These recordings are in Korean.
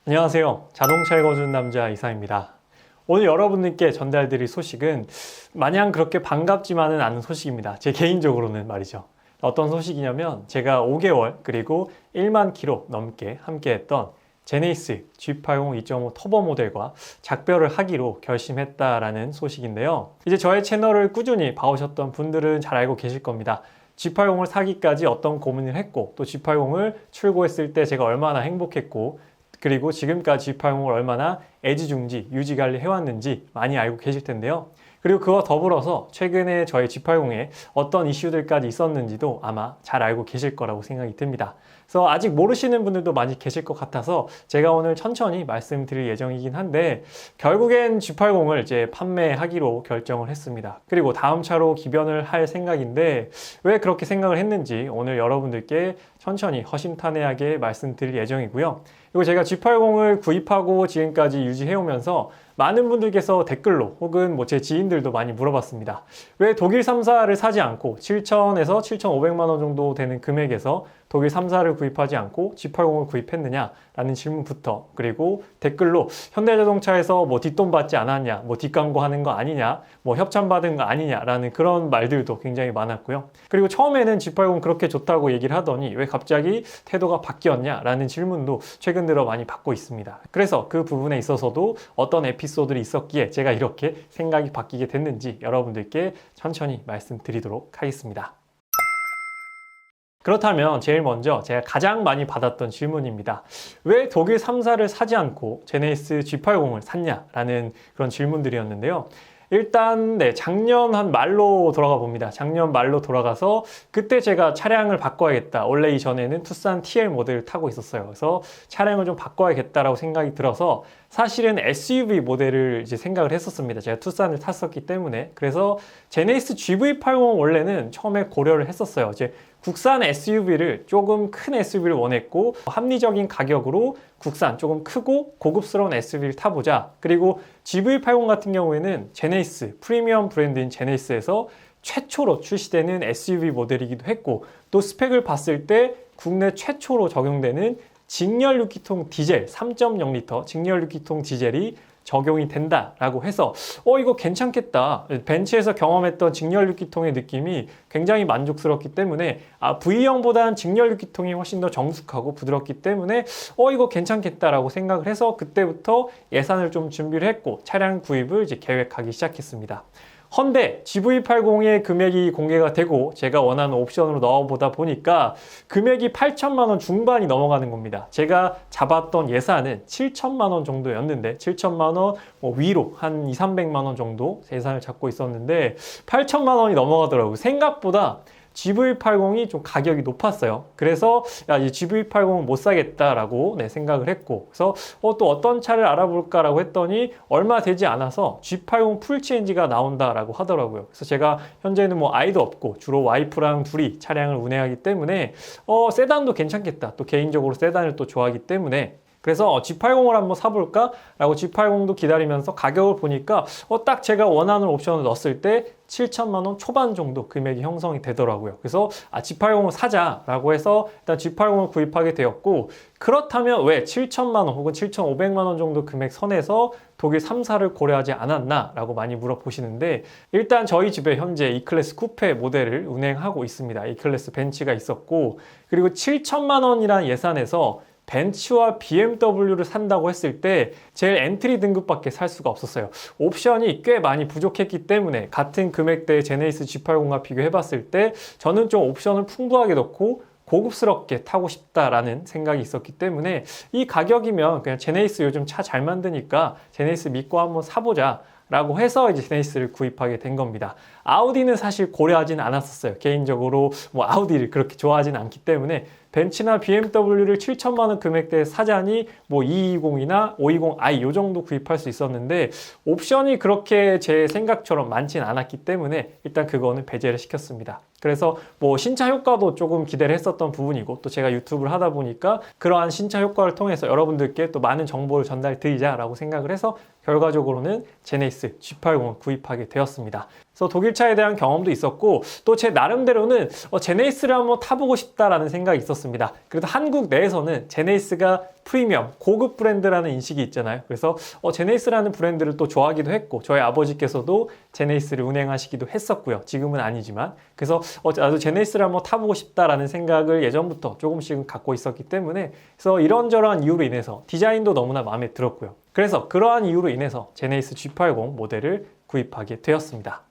안녕하세요. 자동차 읽어주는 남자 이상입니다. 오늘 여러분들께 전달드릴 소식은 마냥 그렇게 반갑지만은 않은 소식입니다. 제 개인적으로는 말이죠. 어떤 소식이냐면 제가 5개월 그리고 1만 킬로 넘게 함께했던 제네시스 G80 2.5 터보 모델과 작별을 하기로 결심했다라는 소식인데요. 이제 저의 채널을 꾸준히 봐오셨던 분들은 잘 알고 계실 겁니다. G80을 사기까지 어떤 고민을 했고 또 G80을 출고했을 때 제가 얼마나 행복했고 그리고 지금까지 G80을 얼마나 애지중지 유지관리 해왔는지 많이 알고 계실 텐데요. 그리고 그와 더불어서 최근에 저희 G80에 어떤 이슈들까지 있었는지도 아마 잘 알고 계실 거라고 생각이 듭니다. 그래서 아직 모르시는 분들도 많이 계실 것 같아서 제가 오늘 천천히 말씀드릴 예정이긴 한데 결국엔 G80을 이제 판매하기로 결정을 했습니다. 그리고 다음 차로 기변을 할 생각인데 왜 그렇게 생각을 했는지 오늘 여러분들께 천천히 허심탄회하게 말씀드릴 예정이고요. 그리고 제가 G80을 구입하고 지금까지 유지해오면서 많은 분들께서 댓글로 혹은 제 지인들도 많이 물어봤습니다. 왜 독일 3사를 사지 않고 7,000에서 7,500만 원 정도 되는 금액에서 독일 3사를 구입하지 않고 G80을 구입했느냐 라는 질문부터 그리고 댓글로 현대자동차에서 뒷돈 받지 않았냐 뒷광고 하는 거 아니냐 협찬 받은 거 아니냐 라는 그런 말들도 굉장히 많았고요. 그리고 처음에는 G80 그렇게 좋다고 얘기를 하더니 왜 갑자기 태도가 바뀌었냐 라는 질문도 최근 들어 많이 받고 있습니다. 그래서 그 부분에 있어서도 어떤 에피소드들이 있었기에 제가 이렇게 생각이 바뀌게 됐는지 여러분들께 천천히 말씀드리도록 하겠습니다. 그렇다면 제일 먼저 제가 가장 많이 받았던 질문입니다. 왜 독일 3사를 사지 않고 제네시스 G80을 샀냐라는 그런 질문들이었는데요. 일단 작년 한 말로 돌아가 봅니다. 작년 말로 돌아가서 그때 제가 차량을 바꿔야겠다. 원래 이전에는 투싼 TL 모델을 타고 있었어요. 그래서 차량을 좀 바꿔야겠다라고 생각이 들어서 사실은 SUV 모델을 이제 생각을 했었습니다. 제가 투싼을 탔었기 때문에. 그래서 제네시스 GV80 원래는 처음에 고려를 했었어요. 이제 국산 SUV를 조금 큰 SUV를 원했고 합리적인 가격으로 국산 조금 크고 고급스러운 SUV를 타보자. 그리고 GV80 같은 경우에는 제네시스 프리미엄 브랜드인 제네시스에서 최초로 출시되는 SUV 모델이기도 했고 또 스펙을 봤을 때 국내 최초로 적용되는 직렬 6기통 디젤 3.0L 직렬 6기통 디젤이 적용이 된다라고 해서 이거 괜찮겠다. 벤츠에서 경험했던 직렬 6기통의 느낌이 굉장히 만족스럽기 때문에 V형보다는 직렬 6기통이 훨씬 더 정숙하고 부드럽기 때문에 이거 괜찮겠다라고 생각을 해서 그때부터 예산을 좀 준비를 했고 차량 구입을 이제 계획하기 시작했습니다. 헌데 GV80의 금액이 공개가 되고 제가 원하는 옵션으로 넣어보다 보니까 금액이 8천만 원 중반이 넘어가는 겁니다. 제가 잡았던 예산은 7천만 원 정도였는데 7천만 원 위로 한 2, 300만 원 정도 예산을 잡고 있었는데 8천만 원이 넘어가더라고요. 생각보다 GV80이 좀 가격이 높았어요. 그래서 이 GV80은 못 사겠다라고 생각을 했고 그래서 또 어떤 차를 알아볼까라고 했더니 얼마 되지 않아서 G80 풀체인지가 나온다라고 하더라고요. 그래서 제가 현재는 아이도 없고 주로 와이프랑 둘이 차량을 운행하기 때문에 세단도 괜찮겠다. 또 개인적으로 세단을 또 좋아하기 때문에 그래서 G80을 한번 사볼까? 라고 G80도 기다리면서 가격을 보니까 딱 제가 원하는 옵션을 넣었을 때 7천만 원 초반 정도 금액이 형성이 되더라고요. 그래서 G80을 사자라고 해서 일단 G80을 구입하게 되었고 그렇다면 왜 7천만 원 혹은 7,500만 원 정도 금액 선에서 독일 3사를 고려하지 않았나? 라고 많이 물어보시는데 일단 저희 집에 현재 E클래스 쿠페 모델을 운행하고 있습니다. E클래스 벤츠가 있었고 그리고 7천만 원이라는 예산에서 벤츠와 BMW를 산다고 했을 때 제일 엔트리 등급밖에 살 수가 없었어요. 옵션이 꽤 많이 부족했기 때문에 같은 금액대의 제네시스 G80과 비교해봤을 때 저는 좀 옵션을 풍부하게 넣고 고급스럽게 타고 싶다라는 생각이 있었기 때문에 이 가격이면 그냥 제네시스 요즘 차 잘 만드니까 제네시스 믿고 한번 사보자 라고 해서 이제 제네시스를 구입하게 된 겁니다. 아우디는 사실 고려하진 않았었어요. 개인적으로 아우디를 그렇게 좋아하진 않기 때문에 벤츠나 BMW를 7천만 원 금액대에 사자니 220이나 520i 요 정도 구입할 수 있었는데 옵션이 그렇게 제 생각처럼 많진 않았기 때문에 일단 그거는 배제를 시켰습니다. 그래서 신차 효과도 조금 기대를 했었던 부분이고 또 제가 유튜브를 하다 보니까 그러한 신차 효과를 통해서 여러분들께 또 많은 정보를 전달 드리자라고 생각을 해서 결과적으로는 제네시스 G80을 구입하게 되었습니다. 그래서 독일차에 대한 경험도 있었고 또 제 나름대로는 제네시스를 한번 타보고 싶다라는 생각이 있었습니다. 그래도 한국 내에서는 제네시스가 프리미엄, 고급 브랜드라는 인식이 있잖아요. 그래서 제네시스라는 브랜드를 또 좋아하기도 했고 저희 아버지께서도 제네시스를 운행하시기도 했었고요. 지금은 아니지만 그래서 나도 제네시스를 한번 타보고 싶다라는 생각을 예전부터 조금씩은 갖고 있었기 때문에 그래서 이런저런 이유로 인해서 디자인도 너무나 마음에 들었고요. 그래서 그러한 이유로 인해서 제네시스 G80 모델을 구입하게 되었습니다.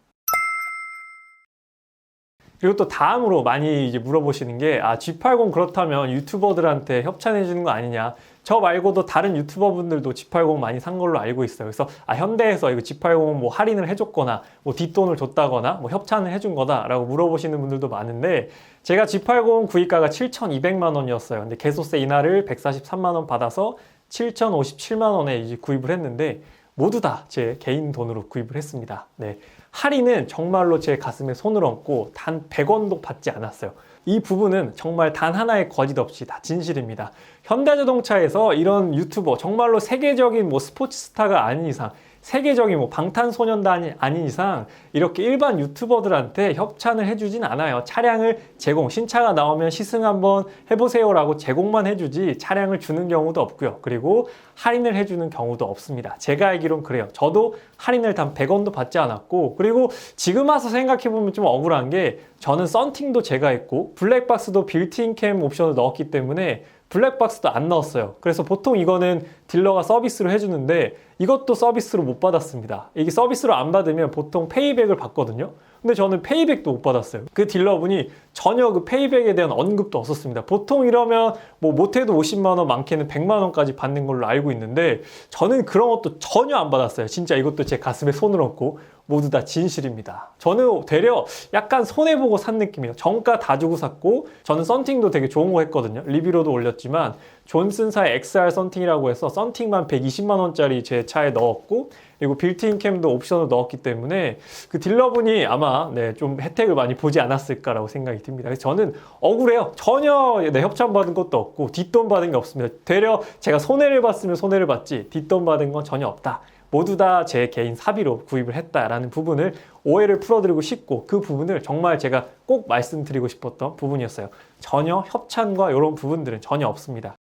그리고 또 다음으로 많이 이제 물어보시는 게 G80 그렇다면 유튜버들한테 협찬해 주는 거 아니냐. 저 말고도 다른 유튜버분들도 G80 많이 산 걸로 알고 있어요. 그래서 현대에서 이거 G80 뭐 할인을 해줬거나 뭐 뒷돈을 줬다거나 뭐 협찬을 해준 거다라고 물어보시는 분들도 많은데 제가 G80 구입가가 7,200만 원이었어요. 근데 개소세 인하를 143만 원 받아서 7,057만 원에 이제 구입을 했는데 모두 다 제 개인 돈으로 구입을 했습니다. 네. 할인은 정말로 제 가슴에 손을 얹고 단 100원도 받지 않았어요. 이 부분은 정말 단 하나의 거짓 없이 다 진실입니다. 현대자동차에서 이런 유튜버, 정말로 세계적인 뭐 스포츠 스타가 아닌 이상, 세계적인 뭐 방탄소년단이 아닌 이상 이렇게 일반 유튜버들한테 협찬을 해주진 않아요. 차량을 제공, 신차가 나오면 시승 한번 해보세요라고 제공만 해주지 차량을 주는 경우도 없고요. 그리고 할인을 해주는 경우도 없습니다. 제가 알기론 그래요. 저도 할인을 단 100원도 받지 않았고 그리고 지금 와서 생각해보면 좀 억울한 게 저는 썬팅도 제가 했고 블랙박스도 빌트인 캠 옵션을 넣었기 때문에 블랙박스도 안 넣었어요. 그래서 보통 이거는 딜러가 서비스로 해주는데 이것도 서비스로 못 받았습니다. 이게 서비스로 안 받으면 보통 페이백을 받거든요. 근데 저는 페이백도 못 받았어요. 그 딜러분이 전혀 그 페이백에 대한 언급도 없었습니다. 보통 이러면 뭐 못해도 50만 원, 많게는 100만 원까지 받는 걸로 알고 있는데 저는 그런 것도 전혀 안 받았어요. 진짜 이것도 제 가슴에 손을 얹고 모두 다 진실입니다. 저는 되려 약간 손해보고 산 느낌이에요. 정가 다 주고 샀고 저는 썬팅도 되게 좋은 거 했거든요. 리뷰로도 올렸지만 존슨사의 XR 썬팅이라고 해서 썬팅만 120만 원짜리 제 차에 넣었고 그리고 빌트인 캠도 옵션을 넣었기 때문에 그 딜러분이 아마 좀 혜택을 많이 보지 않았을까라고 생각이 듭니다. 그래서 저는 억울해요. 전혀 협찬 받은 것도 없고 뒷돈 받은 게 없습니다. 되려 제가 손해를 봤으면 손해를 봤지 뒷돈 받은 건 전혀 없다. 모두 다 제 개인 사비로 구입을 했다라는 부분을 오해를 풀어드리고 싶고 그 부분을 정말 제가 꼭 말씀드리고 싶었던 부분이었어요. 전혀 협찬과 이런 부분들은 전혀 없습니다.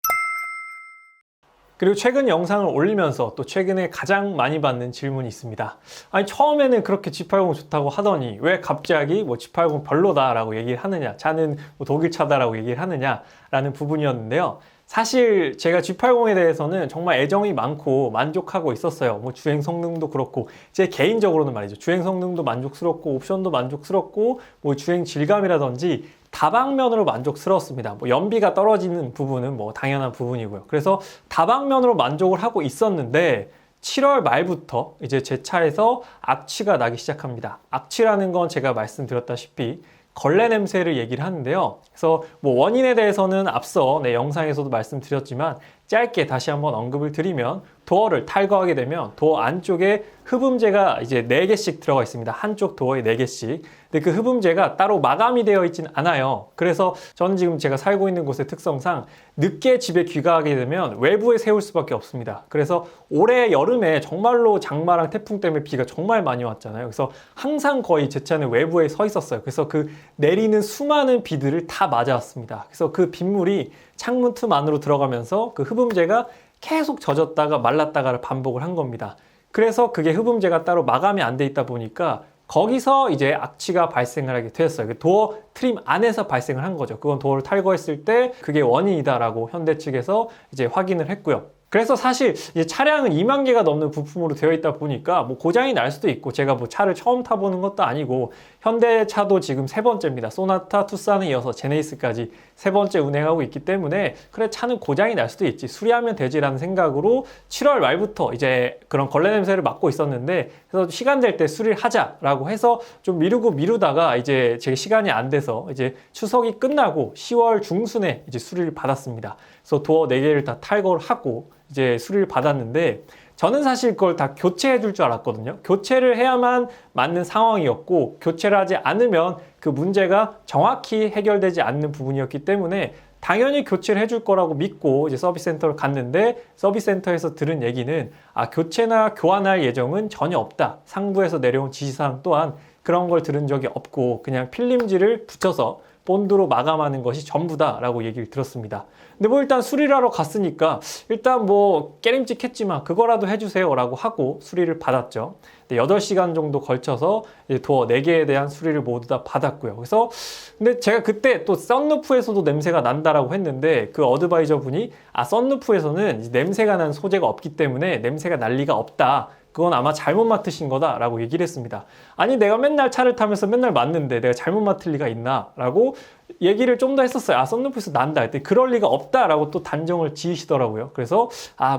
그리고 최근 영상을 올리면서 또 최근에 가장 많이 받는 질문이 있습니다. 아니 처음에는 그렇게 G80 좋다고 하더니 왜 갑자기 뭐 G80 별로다라고 얘기를 하느냐, 차는 뭐 독일 차다라고 얘기를 하느냐라는 부분이었는데요. 사실 제가 G80에 대해서는 정말 애정이 많고 만족하고 있었어요. 뭐 주행 성능도 그렇고 제 개인적으로는 말이죠. 주행 성능도 만족스럽고 옵션도 만족스럽고 뭐 주행 질감이라든지 다방면으로 만족스러웠습니다. 뭐 연비가 떨어지는 부분은 뭐 당연한 부분이고요. 그래서 다방면으로 만족을 하고 있었는데 7월 말부터 이제 제 차에서 악취가 나기 시작합니다. 악취라는 건 제가 말씀드렸다시피 걸레 냄새를 얘기를 하는데요. 그래서 뭐 원인에 대해서는 앞서 영상에서도 말씀드렸지만 짧게 다시 한번 언급을 드리면 도어를 탈거하게 되면 도어 안쪽에 흡음재가 이제 4개씩 들어가 있습니다. 한쪽 도어에 4개씩. 근데 그 흡음재가 따로 마감이 되어 있진 않아요. 그래서 저는 지금 제가 살고 있는 곳의 특성상 늦게 집에 귀가하게 되면 외부에 세울 수밖에 없습니다. 그래서 올해 여름에 정말로 장마랑 태풍 때문에 비가 정말 많이 왔잖아요. 그래서 항상 거의 제 차는 외부에 서 있었어요. 그래서 그 내리는 수많은 비들을 다 맞아왔습니다. 그래서 그 빗물이 창문 틈 안으로 들어가면서 그 흡음재가 계속 젖었다가 말랐다가를 반복을 한 겁니다. 그래서 그게 흡음재가 따로 마감이 안 돼 있다 보니까 거기서 이제 악취가 발생을 하게 되었어요. 도어 트림 안에서 발생을 한 거죠. 그건 도어를 탈거했을 때 그게 원인이다라고 현대 측에서 이제 확인을 했고요. 그래서 사실 이제 차량은 2만 개가 넘는 부품으로 되어 있다 보니까 뭐 고장이 날 수도 있고 제가 뭐 차를 처음 타보는 것도 아니고 현대차도 지금 3번째입니다. 소나타, 투싼에 이어서 제네시스까지 3번째 운행하고 있기 때문에 그래 차는 고장이 날 수도 있지 수리하면 되지라는 생각으로 7월 말부터 이제 그런 걸레 냄새를 맡고 있었는데 그래서 시간 될 때 수리를 하자라고 해서 좀 미루다가 이제 제 시간이 안 돼서 이제 추석이 끝나고 10월 중순에 이제 수리를 받았습니다. 그래서 도어 4개를 다 탈거를 하고 이제 수리를 받았는데 저는 사실 그걸 다 교체해 줄 줄 알았거든요. 교체를 해야만 맞는 상황이었고 교체를 하지 않으면 그 문제가 정확히 해결되지 않는 부분이었기 때문에 당연히 교체를 해줄 거라고 믿고 이제 서비스 센터를 갔는데 서비스 센터에서 들은 얘기는 교체나 교환할 예정은 전혀 없다. 상부에서 내려온 지시사항 또한 그런 걸 들은 적이 없고 그냥 필름지를 붙여서 본드로 마감하는 것이 전부다라고 얘기를 들었습니다. 근데 뭐 일단 수리를 하러 갔으니까 일단 뭐 깨림직했지만 그거라도 해주세요라고 하고 수리를 받았죠. 8시간 정도 걸쳐서 도어 4개에 대한 수리를 모두 다 받았고요. 그래서 근데 제가 그때 또 썬루프에서도 냄새가 난다라고 했는데 그 어드바이저 분이 썬루프에서는 냄새가 나는 소재가 없기 때문에 냄새가 날 리가 없다. 그건 아마 잘못 맡으신 거다라고 얘기를 했습니다. 아니 내가 맨날 차를 타면서 맨날 맡는데 내가 잘못 맡을 리가 있나? 라고 얘기를 좀 더 했었어요. 썬루프에서 난다. 했더니 그럴 리가 없다라고 또 단정을 지으시더라고요. 그래서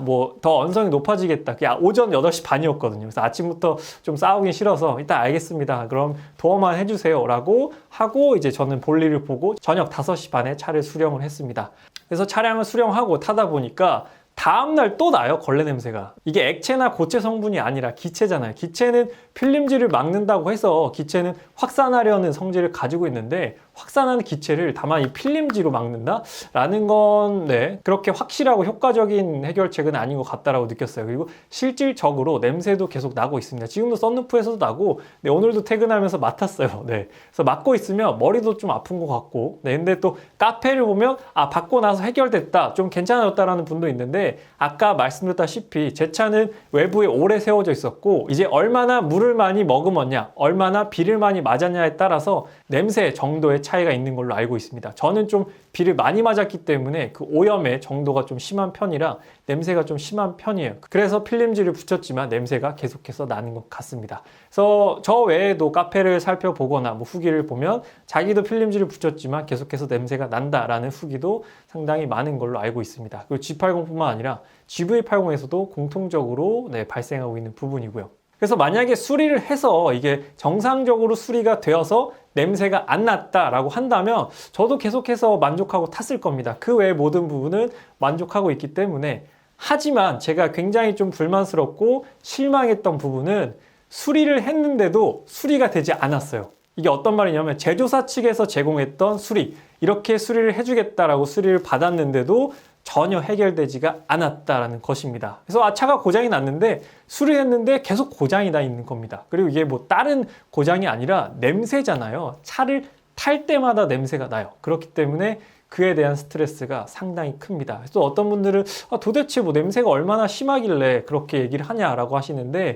뭐 더 언성이 높아지겠다. 오전 8시 반이었거든요. 그래서 아침부터 좀 싸우기 싫어서 일단 알겠습니다. 그럼 도어만 해주세요. 라고 하고 이제 저는 볼일을 보고 저녁 5시 반에 차를 수령을 했습니다. 그래서 차량을 수령하고 타다 보니까 다음날 또 나요, 걸레 냄새가. 이게 액체나 고체 성분이 아니라 기체잖아요. 기체는 필름지를 막는다고 해서 기체는 확산하려는 성질을 가지고 있는데 확산하는 기체를 다만 이 필름지로 막는다? 라는 건 그렇게 확실하고 효과적인 해결책은 아닌 것 같다라고 느꼈어요. 그리고 실질적으로 냄새도 계속 나고 있습니다. 지금도 썬루프에서도 나고 오늘도 퇴근하면서 맡았어요. 그래서 맡고 있으면 머리도 좀 아픈 것 같고 근데 또 카페를 보면 받고 나서 해결됐다, 좀 괜찮아졌다라는 분도 있는데 아까 말씀드렸다시피 제 차는 외부에 오래 세워져 있었고 이제 얼마나 물을 많이 머금었냐, 얼마나 비를 많이 맞았냐에 따라서 냄새 정도의 차이가 있는 걸로 알고 있습니다. 저는 좀 비를 많이 맞았기 때문에 그 오염의 정도가 좀 심한 편이라 냄새가 좀 심한 편이에요. 그래서 필름지를 붙였지만 냄새가 계속해서 나는 것 같습니다. 그래서 저 외에도 카페를 살펴보거나 뭐 후기를 보면 자기도 필름지를 붙였지만 계속해서 냄새가 난다라는 후기도 상당히 많은 걸로 알고 있습니다. 그리고 G80뿐만 아니라 GV80에서도 공통적으로 발생하고 있는 부분이고요. 그래서 만약에 수리를 해서 이게 정상적으로 수리가 되어서 냄새가 안 났다라고 한다면 저도 계속해서 만족하고 탔을 겁니다. 그 외의 모든 부분은 만족하고 있기 때문에. 하지만 제가 굉장히 좀 불만스럽고 실망했던 부분은 수리를 했는데도 수리가 되지 않았어요. 이게 어떤 말이냐면 제조사 측에서 제공했던 수리, 이렇게 수리를 해주겠다라고 수리를 받았는데도 전혀 해결되지가 않았다라는 것입니다. 그래서 차가 고장이 났는데 수리했는데 계속 고장이 나 있는 겁니다. 그리고 이게 뭐 다른 고장이 아니라 냄새잖아요. 차를 탈 때마다 냄새가 나요. 그렇기 때문에 그에 대한 스트레스가 상당히 큽니다. 그래서 어떤 분들은 도대체 뭐 냄새가 얼마나 심하길래 그렇게 얘기를 하냐라고 하시는데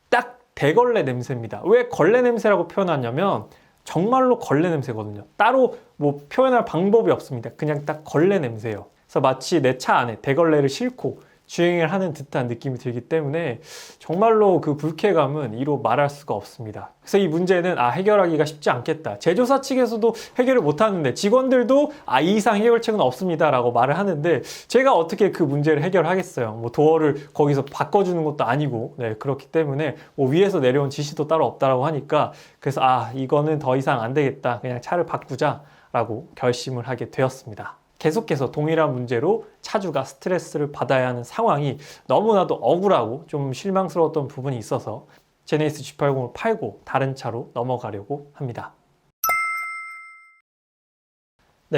딱 대걸레 냄새입니다. 왜 걸레 냄새라고 표현하냐면 정말로 걸레 냄새거든요. 따로 뭐 표현할 방법이 없습니다. 그냥 딱 걸레 냄새예요. 그래서 마치 내 차 안에 대걸레를 싣고 주행을 하는 듯한 느낌이 들기 때문에 정말로 그 불쾌감은 이로 말할 수가 없습니다. 그래서 이 문제는 해결하기가 쉽지 않겠다. 제조사 측에서도 해결을 못하는데 직원들도 이 이상 해결책은 없습니다 라고 말을 하는데 제가 어떻게 그 문제를 해결하겠어요. 뭐 도어를 거기서 바꿔주는 것도 아니고 그렇기 때문에 뭐 위에서 내려온 지시도 따로 없다라고 하니까 그래서 이거는 더 이상 안 되겠다. 그냥 차를 바꾸자 라고 결심을 하게 되었습니다. 계속해서 동일한 문제로 차주가 스트레스를 받아야 하는 상황이 너무나도 억울하고 좀 실망스러웠던 부분이 있어서 제네시스 G80을 팔고 다른 차로 넘어가려고 합니다.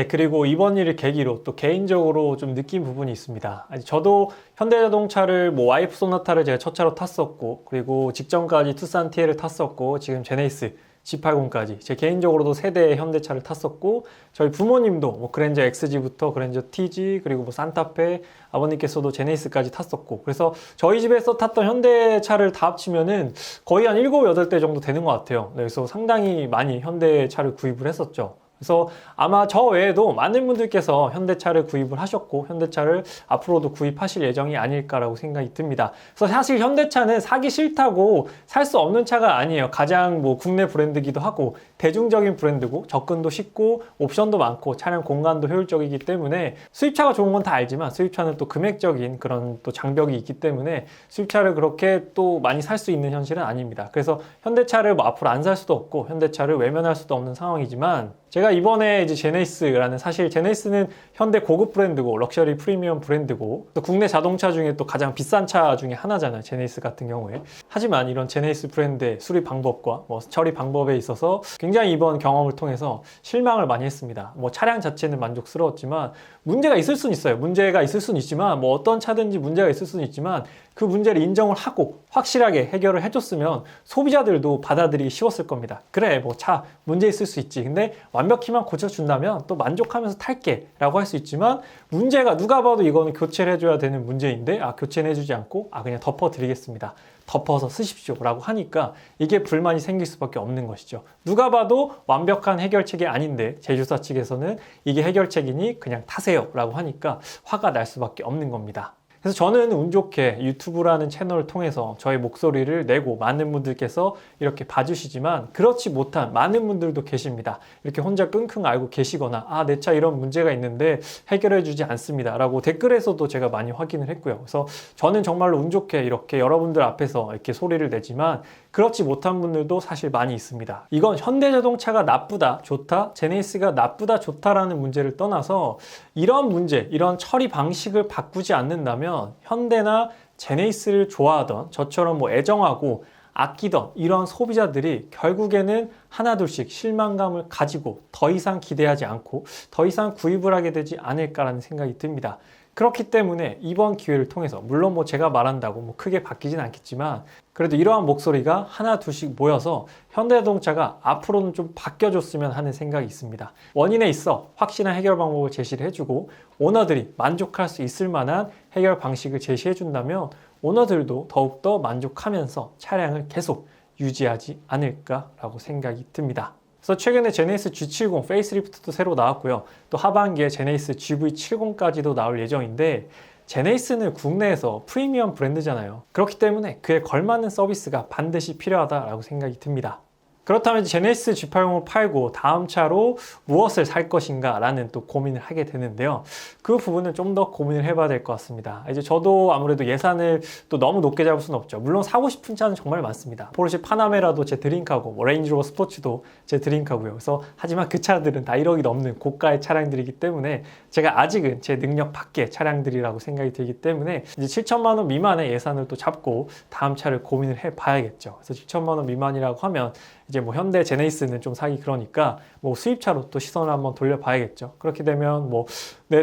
그리고 이번 일을 계기로 또 개인적으로 좀 느낀 부분이 있습니다. 저도 현대자동차를 와이프 소나타를 제가 첫 차로 탔었고 그리고 직전까지 투싼 TL을 탔었고 지금 제네시스 G80까지 제 개인적으로도 세대의 현대차를 탔었고 저희 부모님도 그랜저 XG부터 그랜저 TG 그리고 산타페 아버님께서도 제네시스까지 탔었고 그래서 저희 집에서 탔던 현대차를 다 합치면은 거의 한 7, 8대 정도 되는 것 같아요. 그래서 상당히 많이 현대차를 구입을 했었죠. 그래서 아마 저 외에도 많은 분들께서 현대차를 구입을 하셨고 현대차를 앞으로도 구입하실 예정이 아닐까라고 생각이 듭니다. 그래서 사실 현대차는 사기 싫다고 살 수 없는 차가 아니에요. 가장 국내 브랜드기도 하고 대중적인 브랜드고 접근도 쉽고 옵션도 많고 차량 공간도 효율적이기 때문에 수입차가 좋은 건 다 알지만 수입차는 또 금액적인 그런 또 장벽이 있기 때문에 수입차를 그렇게 또 많이 살 수 있는 현실은 아닙니다. 그래서 현대차를 앞으로 안 살 수도 없고 현대차를 외면할 수도 없는 상황이지만 제가 이번에 이제 제네시스라는, 사실 제네시스는 현대 고급 브랜드고 럭셔리 프리미엄 브랜드고 또 국내 자동차 중에 또 가장 비싼 차 중에 하나잖아요, 제네시스 같은 경우에. 하지만 이런 제네시스 브랜드의 수리 방법과 뭐 처리 방법에 있어서 굉장히 이번 경험을 통해서 실망을 많이 했습니다. 뭐 차량 자체는 만족스러웠지만 문제가 있을 수는 있어요. 문제가 있을 수는 있지만 뭐 어떤 차든지 문제가 있을 수는 있지만 그 문제를 인정을 하고 확실하게 해결을 해줬으면 소비자들도 받아들이기 쉬웠을 겁니다. 그래, 뭐 차 문제 있을 수 있지. 근데 완벽히만 고쳐준다면 또 만족하면서 탈게 라고 할 수 있지만, 문제가 누가 봐도 이거는 교체를 해줘야 되는 문제인데 교체는 해주지 않고 그냥 덮어드리겠습니다, 덮어서 쓰십시오 라고 하니까 이게 불만이 생길 수밖에 없는 것이죠. 누가 봐도 완벽한 해결책이 아닌데 제조사 측에서는 이게 해결책이니 그냥 타세요 라고 하니까 화가 날 수밖에 없는 겁니다. 그래서 저는 운 좋게 유튜브라는 채널을 통해서 저의 목소리를 내고 많은 분들께서 이렇게 봐주시지만, 그렇지 못한 많은 분들도 계십니다. 이렇게 혼자 끙끙 앓고 계시거나 내 차 이런 문제가 있는데 해결해 주지 않습니다 라고 댓글에서도 제가 많이 확인을 했고요. 그래서 저는 정말로 운 좋게 이렇게 여러분들 앞에서 이렇게 소리를 내지만, 그렇지 못한 분들도 사실 많이 있습니다. 이건 현대자동차가 나쁘다, 좋다, 제네시스가 나쁘다, 좋다라는 문제를 떠나서 이런 문제, 이런 처리 방식을 바꾸지 않는다면 현대나 제네시스를 좋아하던, 저처럼 뭐 애정하고 아끼던 이런 소비자들이 결국에는 하나둘씩 실망감을 가지고 더 이상 기대하지 않고 더 이상 구입을 하게 되지 않을까라는 생각이 듭니다. 그렇기 때문에 이번 기회를 통해서, 물론 뭐 제가 말한다고 뭐 크게 바뀌진 않겠지만 그래도 이러한 목소리가 하나 둘씩 모여서 현대자동차가 앞으로는 좀 바뀌어줬으면 하는 생각이 있습니다. 원인에 있어 확실한 해결 방법을 제시를 해주고 오너들이 만족할 수 있을 만한 해결 방식을 제시해준다면 오너들도 더욱더 만족하면서 차량을 계속 유지하지 않을까라고 생각이 듭니다. 그래서 최근에 제네시스 G70 페이스리프트도 새로 나왔고요. 또 하반기에 제네시스 GV70까지도 나올 예정인데, 제네시스는 국내에서 프리미엄 브랜드잖아요. 그렇기 때문에 그에 걸맞는 서비스가 반드시 필요하다라고 생각이 듭니다. 그렇다면 제네시스 G80을 팔고 다음 차로 무엇을 살 것인가 라는 또 고민을 하게 되는데요. 그 부분은 좀 더 고민을 해봐야 될 것 같습니다. 이제 저도 아무래도 예산을 또 너무 높게 잡을 수는 없죠. 물론 사고 싶은 차는 정말 많습니다. 포르쉐 파나메라도 제 드림카고, 뭐 레인지로버 스포츠도 제 드림카고요. 그래서 하지만 그 차들은 다 1억이 넘는 고가의 차량들이기 때문에 제가 아직은 제 능력 밖의 차량들이라고 생각이 들기 때문에 이제 7천만 원 미만의 예산을 또 잡고 다음 차를 고민을 해봐야겠죠. 그래서 7천만 원 미만이라고 하면 이제 뭐 현대 제네시스는 좀 사기 그러니까 뭐 수입차로 또 시선을 한번 돌려봐야겠죠. 그렇게 되면 뭐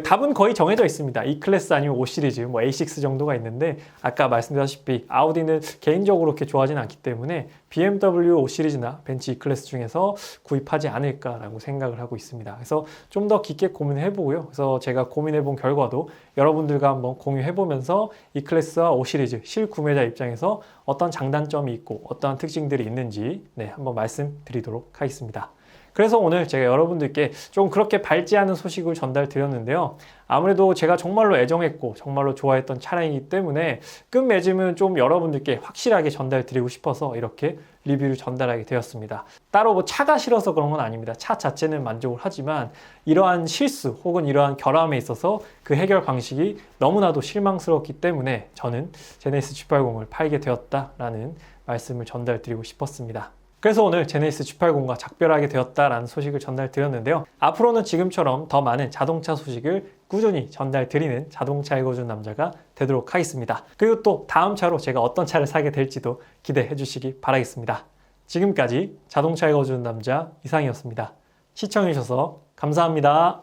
답은 거의 정해져 있습니다. E클래스 아니면 5시리즈, 뭐 A6 정도가 있는데, 아까 말씀드렸다시피 아우디는 개인적으로 그렇게 좋아하진 않기 때문에 BMW 5시리즈나 벤츠 E클래스 중에서 구입하지 않을까라고 생각을 하고 있습니다. 그래서 좀 더 깊게 고민을 해보고요. 그래서 제가 고민해본 결과도 여러분들과 한번 공유해보면서 E클래스와 5시리즈 실구매자 입장에서 어떤 장단점이 있고 어떠한 특징들이 있는지 한번 말씀드리도록 하겠습니다. 그래서 오늘 제가 여러분들께 좀 그렇게 밝지 않은 소식을 전달드렸는데요. 아무래도 제가 정말로 애정했고 정말로 좋아했던 차량이기 때문에 끝맺음은 좀 여러분들께 확실하게 전달드리고 싶어서 이렇게 리뷰를 전달하게 되었습니다. 따로 뭐 차가 싫어서 그런 건 아닙니다. 차 자체는 만족을 하지만 이러한 실수 혹은 이러한 결함에 있어서 그 해결 방식이 너무나도 실망스럽기 때문에 저는 제네시스 G80을 팔게 되었다라는 말씀을 전달드리고 싶었습니다. 그래서 오늘 제네시스 G80과 작별하게 되었다라는 소식을 전달드렸는데요. 앞으로는 지금처럼 더 많은 자동차 소식을 꾸준히 전달드리는 자동차 읽어준 남자가 되도록 하겠습니다. 그리고 또 다음 차로 제가 어떤 차를 사게 될지도 기대해 주시기 바라겠습니다. 지금까지 자동차 읽어주는 남자 이상이었습니다. 시청해주셔서 감사합니다.